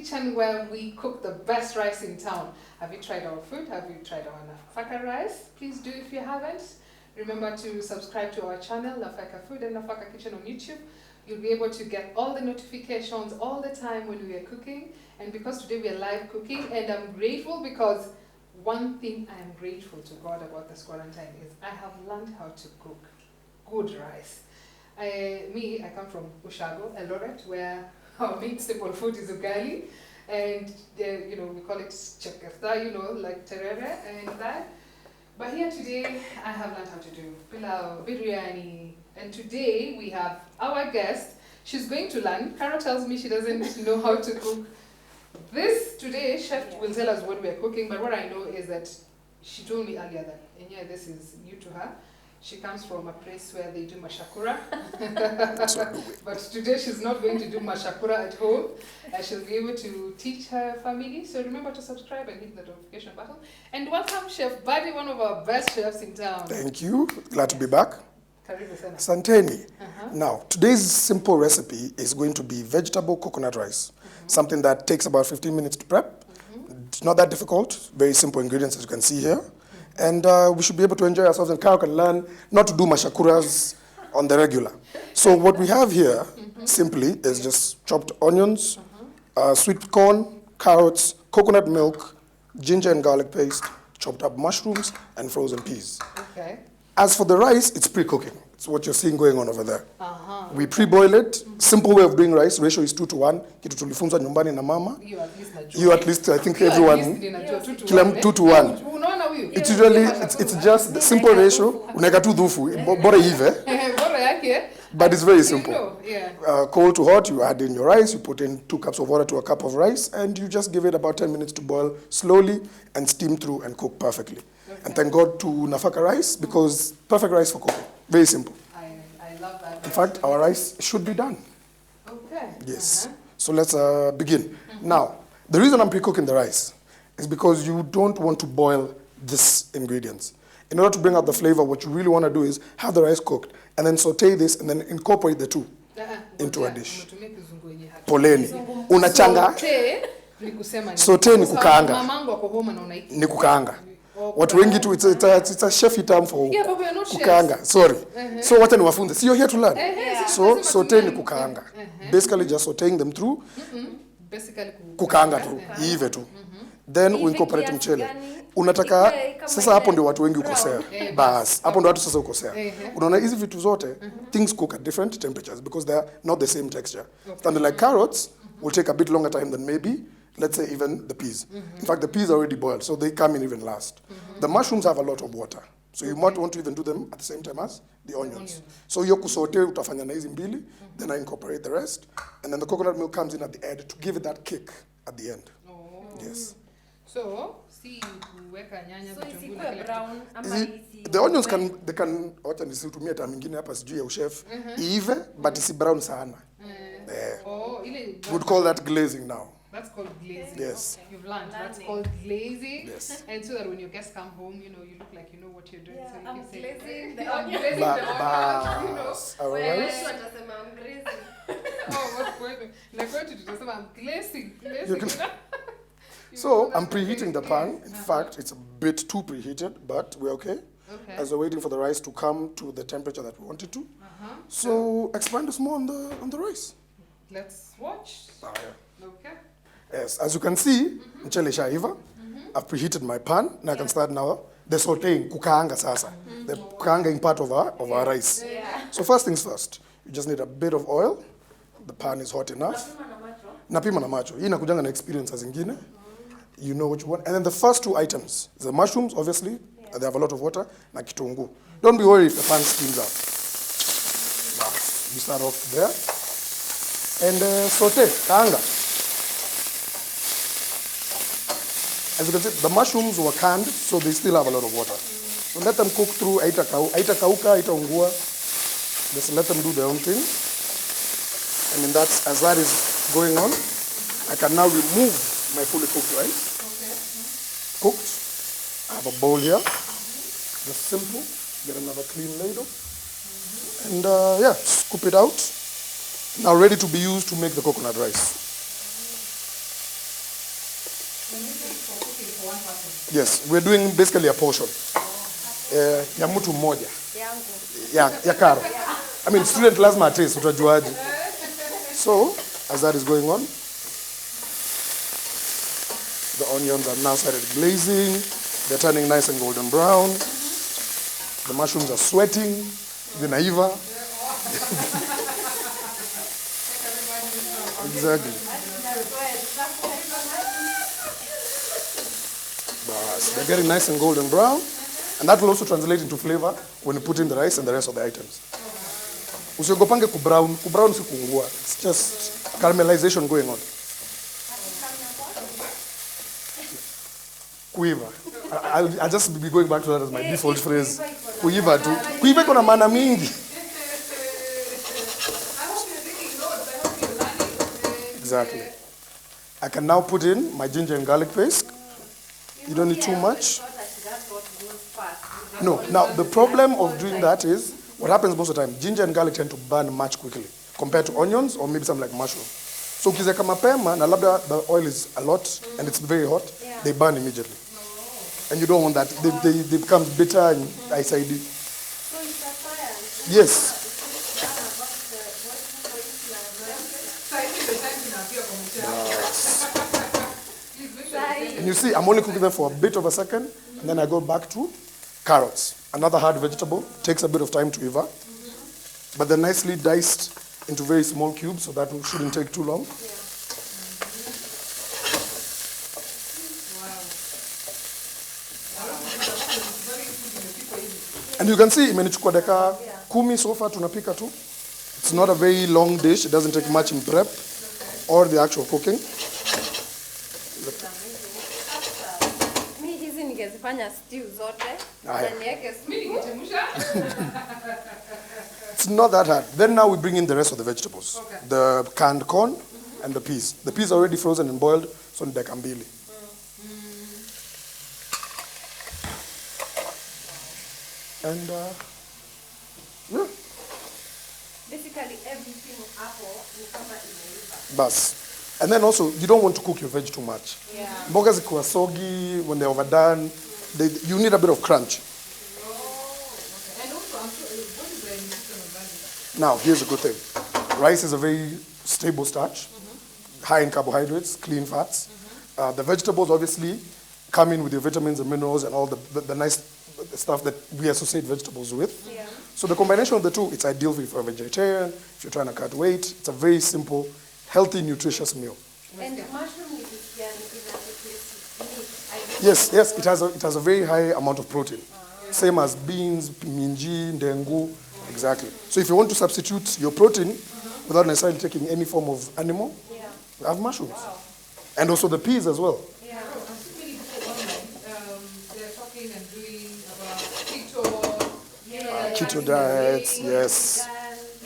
kitchen where we cook the best rice in town. Have you tried our food? Have you tried our Nafaka rice? Please do if you haven't. Remember to subscribe to our channel, Nafaka Food and Nafaka Kitchen on YouTube. You'll be able to get all the notifications all the time when we are cooking. And because today we are live cooking, and I'm grateful because one thing I am grateful to God about this quarantine is I have learned how to cook good rice. I come from Ushago, Eldoret, where our main staple food is ugali, and we call it chekerta, like terere and that. But here today, I have learned how to do pilau, biryani, and today we have our guest. She's going to learn. Carol tells me she doesn't know how to cook. Today, chef will tell us what we're cooking, but what I know is that she told me earlier that, and yeah, this is new to her. She comes from a place where they do mashakura. But today she's not going to do mashakura at home. She'll be able to teach her family. So remember to subscribe and hit the notification button. And welcome Chef Buddy, one of our best chefs in town. Thank you. Glad to be back. Karibu sana. Santeni. Now, today's simple recipe is going to be vegetable coconut rice. Something that takes about 15 minutes to prep. It's not that difficult. Very simple ingredients, as you can see here. And we should be able to enjoy ourselves, and Carol can learn not to do mashakuras on the regular. So what we have here, simply, is just chopped onions, sweet corn, carrots, coconut milk, ginger and garlic paste, chopped up mushrooms, and frozen peas. Okay. As for the rice, it's pre-cooking. It's what you're seeing going on over there. We pre-boil it. Simple way of doing rice. Ratio is 2:1. Kitu tulifunzwa nyumbani na mama. You at least, I think everyone. Kila 2:1. It's usually, it's just the simple ratio. Unaweka tu dhufu. Bora ive. But it's very simple. Cold to hot, you add in your rice. You put in 2 cups of water to a cup of rice. And you just give it about 10 minutes to boil slowly and steam through and cook perfectly. And thank God to Nafaka rice, because perfect rice for cooking. Very simple. I love that. In fact, our rice should be done. Okay. Yes. So let's begin. Now, the reason I'm pre-cooking the rice is because you don't want to boil these ingredients. In order to bring out the flavor, what you really want to do is have the rice cooked and then saute this and then incorporate the two into a dish. Poleni. Unachanga. Saute ni kukaanga. Ni kukaanga. Watu wengi tu, it's a chefy term for kukaanga. Sorry. So wacha niwafunze. So you're here to learn. So saute ni kukaanga. Basically just sauteing them through. Basically kukaanga tu. Iive tu. Then we incorporate mchele. Unataka sasa hapo ndio watu wengi ukosea. Bas, hapo ndio watu sasa ukosea. Unaona hizi vitu zote, things cook at different temperatures because they are not the same texture. Something like carrots will take a bit longer time than maybe, let's say, even the peas. In fact, the peas are already boiled, so they come in even last. The mushrooms have a lot of water, so you might want to even do them at the same time as the onions. So hiyo kusaute utafanya na hizi mbili, then I incorporate the rest, and then the coconut milk comes in at the end to give it that kick at the end. Yes. So, see kuweka nyanya vitunguu na brown the onions can wacha nisitumie term nyingine hapa sijui ya uchef. Iive but isi brown sana. Would call that glazing now. That's called glazing. Yes. Okay. You've learned. That's called glazing. Yes. And so that when your guests come home, you look like you know what you're doing. So you I'm can say, glazing the I'm onion. glazing the onion. Otherwise, I'm glazing. Oh, what's going on? Like going to do something, I'm glazing. So I'm preheating the pan. In fact, it's a bit too preheated, but we're okay. As we're waiting for the rice to come to the temperature that we want it to. So expand us more on the rice. Let's watch. Okay. Yes, as you can see, mchele shaiva. I've preheated my pan. Now I can start now the sauteing, kukaanga sasa. The kukaanging part of our rice. So first things first, you just need a bit of oil. The pan is hot enough. Napima na macho. Hii inakujanga na experience zingine. You know what you want. And then the first 2 items, the mushrooms, obviously, they have a lot of water, na kitunguu. Don't be worried if the pan steams up. You start off there. And saute, kaanga. As you can see, the mushrooms were canned, so they still have a lot of water. So let them cook through, aitakauka, aitaungua. Just let them do their own thing. And then as that is going on, I can now remove my fully cooked rice. Cooked. I have a bowl here. Just simple. Get another clean ladle. And scoop it out. Now ready to be used to make the coconut rice. Yes, we're doing basically a portion. Ya mtu mmoja. Ya karo. I mean, student lazima taste, utajuaje. So, as that is going on, the onions are now started glazing. They're turning nice and golden brown. The mushrooms are sweating. Zinaiva. Exactly. They're getting nice and golden brown. And that will also translate into flavor when you put in the rice and the rest of the items. Usiogopange kubrown. Kubrown si kuungua. It's just caramelization going on. Kuiva. I'll just be going back to that as my default phrase. Kuiva tu. Kuiva iko na maana mingi. Exactly. I can now put in my ginger and garlic paste. You don't need too much. No. Now, the problem of doing that is, what happens most of the time, ginger and garlic tend to burn much quickly compared to onions or maybe something like mushroom. So, ukiweka mapema, na labda the oil is a lot and it's very hot, they burn immediately. And you don't want that. They become bitter and acidy. So it's a science. Yes. And you see, I'm only cooking them for a bit of a second, and then I go back to carrots. Another hard vegetable, takes a bit of time to evaporate, but they're nicely diced into very small cubes, so that shouldn't take too long. And you can see, imenichukua dakika 10 so far tunapika tu. It's not a very long dish. It doesn't take much in prep or the actual cooking. Mimi hizi ningezifanya stew zote. Aya. Na niweke It's not that hard. Then now we bring in the rest of the vegetables. Okay. The canned corn and the peas. The peas are already frozen and boiled, so ni dakika mbili. And yeah, basically everything hapo ni kama imeiva. bas. And then also, you don't want to cook your veg too much. Yeah. Mboga zikiwa soggy, when they're overdone, you need a bit of crunch. And also, I'm sure, what is the nutrition of garlic? Now, here's a good thing. Rice is a very stable starch, high in carbohydrates, clean fats. The vegetables obviously come in with your vitamins and minerals and all the nice stuff that we associate vegetables with. Yeah. So the combination of the two, it's ideal if you're a vegetarian, if you're trying to cut weight. It's a very simple, healthy, nutritious meal. And mushroom is meat. Yes, it has a very high amount of protein. Same as beans, minji, ndengu, exactly. So if you want to substitute your protein without necessarily taking any form of animal, you have mushrooms. Wow. And also the peas as well. Yeah, I've seen many people online. They're talking and doing about Keto diets, yes.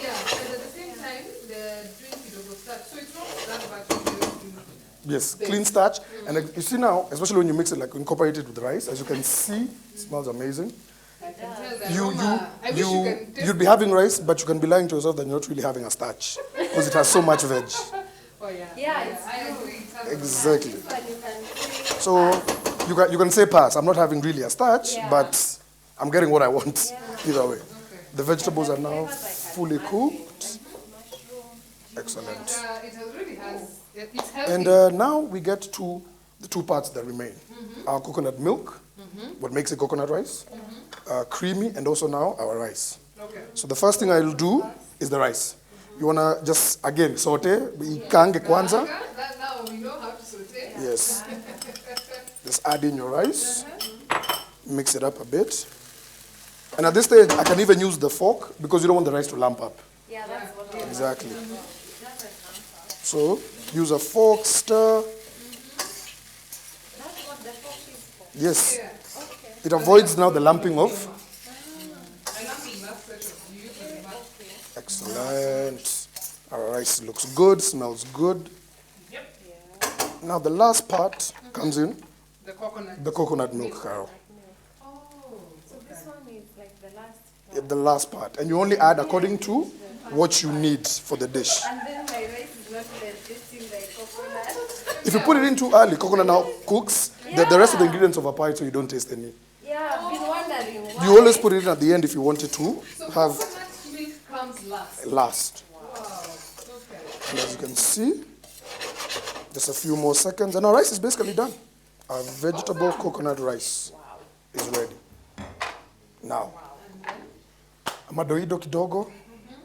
Yeah, and at the same time, they're doing keto starch. So it's not that bad. Yes, clean starch. And you see now, especially when you mix it, like incorporate it with rice, as you can see, it smells amazing. I can tell the aroma. I wish you can taste you'd be having rice, but you can be lying to yourself that you're not really having a starch because it has so much veg. Oh yeah. Yeah, it's I agree. It has Exactly. This one you can see. So you can say pass. I'm not having really a starch, Yeah. but I'm getting what I want Yeah. either way. Okay. The vegetables are now Flavors I can fully add cooked. mushroom. Excellent. It has really has. It's healthy. And now we get to the two parts that remain. Our coconut milk, what makes it coconut rice, creamy, and also now our rice. Okay. So the first thing I'll do is the rice. You wanna just, again, saute, ikange kwanza. That now we know how to saute. Yes. Just add in your rice, mix it up a bit. And at this stage, I can even use the fork because you don't want the rice to lump up. Yeah, that's what I Exactly. So use a fork, stir. That's what the fork is for. Yes. Yeah. Okay. It avoids now the lumping of. I don't think that's special. You use it much. Excellent. Our rice looks good, smells good. Yep. Now the last part comes in, The coconut. the coconut milk, Carol. Oh. So this one is like the last. The last part. And you only add according to what you need for the dish. And then my rice is not digesting like coconut. If you put it in too early, coconut now cooks. The rest of the ingredients overpower it, so you don't taste any. Yeah, I've been wondering why. You always put it in at the end if you want it to So have coconut milk comes last. last. Wow. Okay. And as you can see, just a few more seconds, and our rice is basically done. Our vegetable coconut rice is ready. Now, madoido kidogo,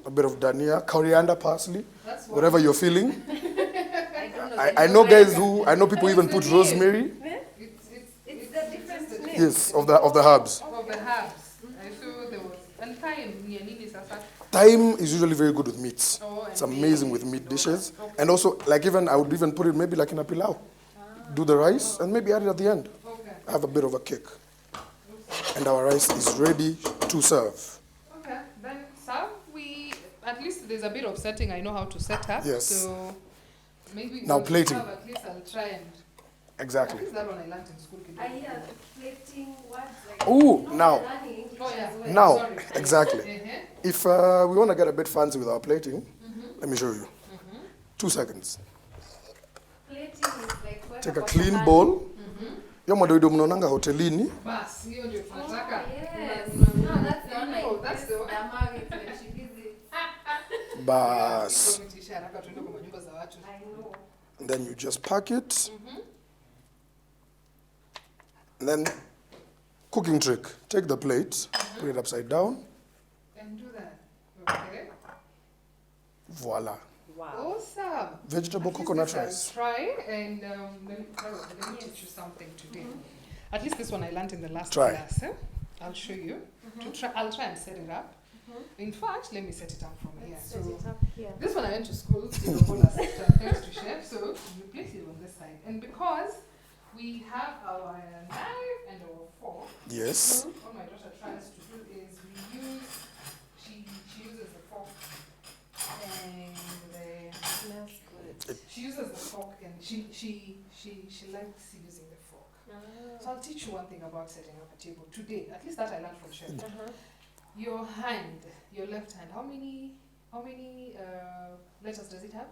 a bit of dania, coriander, parsley, whatever you're feeling. I know guys who, I know people even put rosemary. It's the different name. Yes, of the herbs. Of the herbs. I saw there was, and thyme, Thyme is usually very good with meats. Oh, It's amazing with meat dishes. And also, like even, I would even put it maybe like in a pilau. Do the rice and maybe add it at the end. Okay. Have a bit of a kick. And our rice is ready to serve. Okay, then serve. At least there's a bit of setting I know how to set up. Yes. So maybe Now when we plating. serve, at least I'll try and. At Exactly. least that one I learned in school. I hear plating words like Ooh, now. learning English Oh, yeah. as well. Now, Sorry. exactly. Uh-huh. If we want to get a bit fancy with our plating, let me show you. 2 seconds. Plating is like where Take a the clean water- bowl. Yo madoido mnonanga hotelini. Bas, hiyo ndio Oh, tunataka. yes. Una- No, that's the one No, that's the one. Damari when she visits. Bas. Tumetisha haraka tuende kwa manyumba za watu. I know. And then you just pack it. And then, cooking trick. Take the plate, put it upside down. And do that. Okay. Voila. Wow. Awesome. Vegetable At least coconut this I'll rice. try and let me teach you something today. At least this one I learned in the last Try. class. I'll show you. I'll try and set it up. In fact, let me set it up from here. Let's set So it up here. this one I went to school, thanks to chef. So you place it on this side, and because we have our knife and our fork, Yes. what my daughter tries to do is she uses the fork and Smells good. she uses the fork and she likes using the fork. So I'll teach you one thing about setting up a table today. At least that I learned from chef. Your hand, your left hand. How many letters does it have?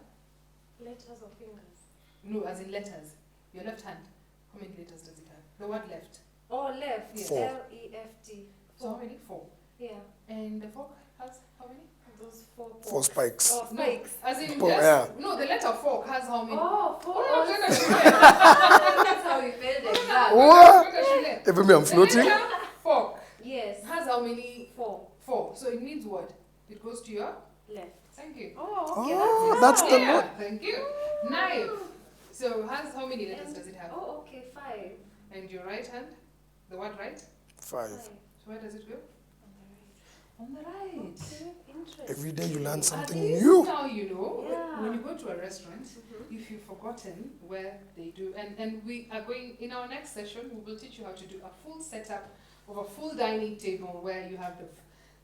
Letters or fingers? No, as in letters. Your left hand. How many letters does it have? The word left. Oh, left. Yes. 4. L-E-F-T. So how many? 4. Yeah. And the fork has how many? Those 4 4 spikes. Oh, spikes. No, as in Four, just, yeah. no, the letter fork has how many? Oh, 4. Oh, no, no, That's how we failed the exam. What? Even me, I'm floating. Fork Yes. has how many? 4. 4. So it means what? It goes to your? Left. Thank you. Oh, okay. Oh, that's the Yeah, note. thank you. Knife. So has how many letters does it have? Oh, okay. 5. And your right hand? The word right? 5. So where does it go? On the right. Okay, interesting. Every day you learn At something least new. now you know. Yeah. When you go to a restaurant, if you've forgotten where they do, and we are going, in our next session, we will teach you how to do a full setup of a full dining table where you have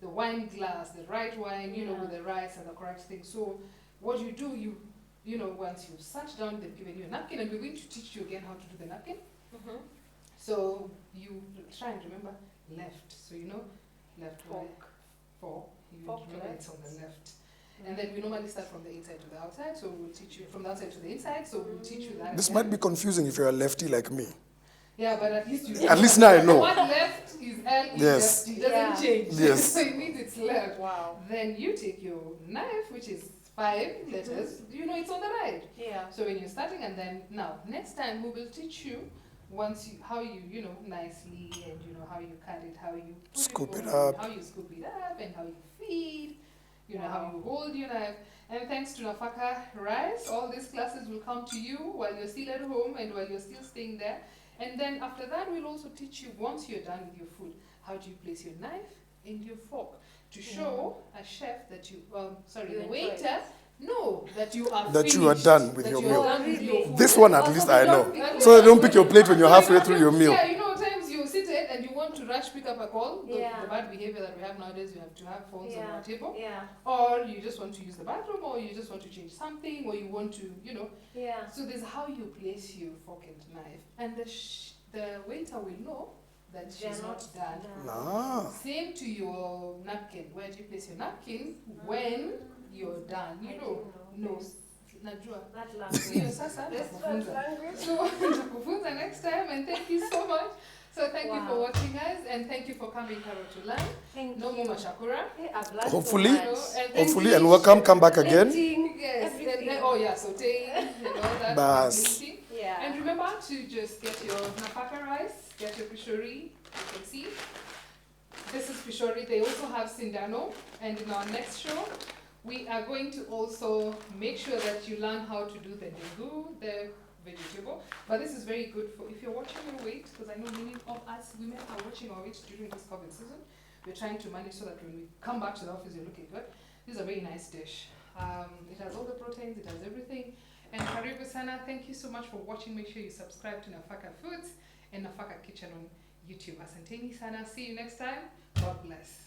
the wine glass, the right wine, you know, with the rice and the correct thing. So what you do, you know, once you've sat down, they've given you a napkin, and we're going to teach you again how to do the napkin. So you try and remember left. So you know, left, right, fork. You Fork, remember right. it's on the left. And then we normally start from the inside to the outside. So we'll teach you from the outside to the inside. So we'll teach you that. This again. might be confusing if you're a lefty like me. Yeah, but at least you. At least now I The know. one left is L. Yes. It doesn't Yeah. change. Yes. So it means it's left. Wow. Then you take your knife, which is 5 letters. You know it's on the right. Yeah. So when you're starting, and then now next time we will teach you how you know nicely, and you know how you cut it, how you put Scoop it on, up. how you scoop it up, and how you feed, you know how you hold your knife. And thanks to Nafaka Rice, all these classes will come to you while you're still at home and while you're still staying there. And then after that, we'll also teach you, once you're done with your food, how do you place your knife and your fork to show a chef that you, sorry, You the enjoy waiter, no, that you are That you are finished, done with that your you are meal. done with your food. This one at Also, least they I don't know. pick- So they don't pick your plate when you're halfway through your meal. Yeah, you know, times you sit it and you want to rush pick up a call. The bad behavior that we have nowadays, we have to have phones on our table. Yeah. Or you just want to use the bathroom, or you just want to change something, or you want to, you know. Yeah. So there's how you place your fork and knife, and the waiter will know that she's not done. Ah. Same to your napkin. Where do you place your napkin when you're done? You know, no, najua. That language. Hiyo sasa Restaurant nitakufunza. language. So nitakufunza next time, and thank you so much. So thank you for Wow. watching, guys, and thank you for coming, Carol, to learn. Thank No you. more mashakura. Hey, I've learned Hopefully. so much. Hopefully, and welcome, come back again. Plating, Yes, everything. and, oh yeah, sauteing, all that. Bas. plating. Yeah. And remember to just get your nafaka rice, get your pishori, you can see. This is pishori. They also have sindano. And in our next show, we are going to also make sure that you learn how to do the degu, the vegetable. But this is very good for if you're watching your weight, because I know many of us women are watching our weight during this COVID season. We're trying to manage so that when we come back to the office, you're looking good. This is a very nice dish. It has all the proteins, it has everything. And karibu sana, thank you so much for watching. Make sure you subscribe to Nafaka Foods and Nafaka Kitchen on YouTube. Asanteni sana. See you next time. God bless.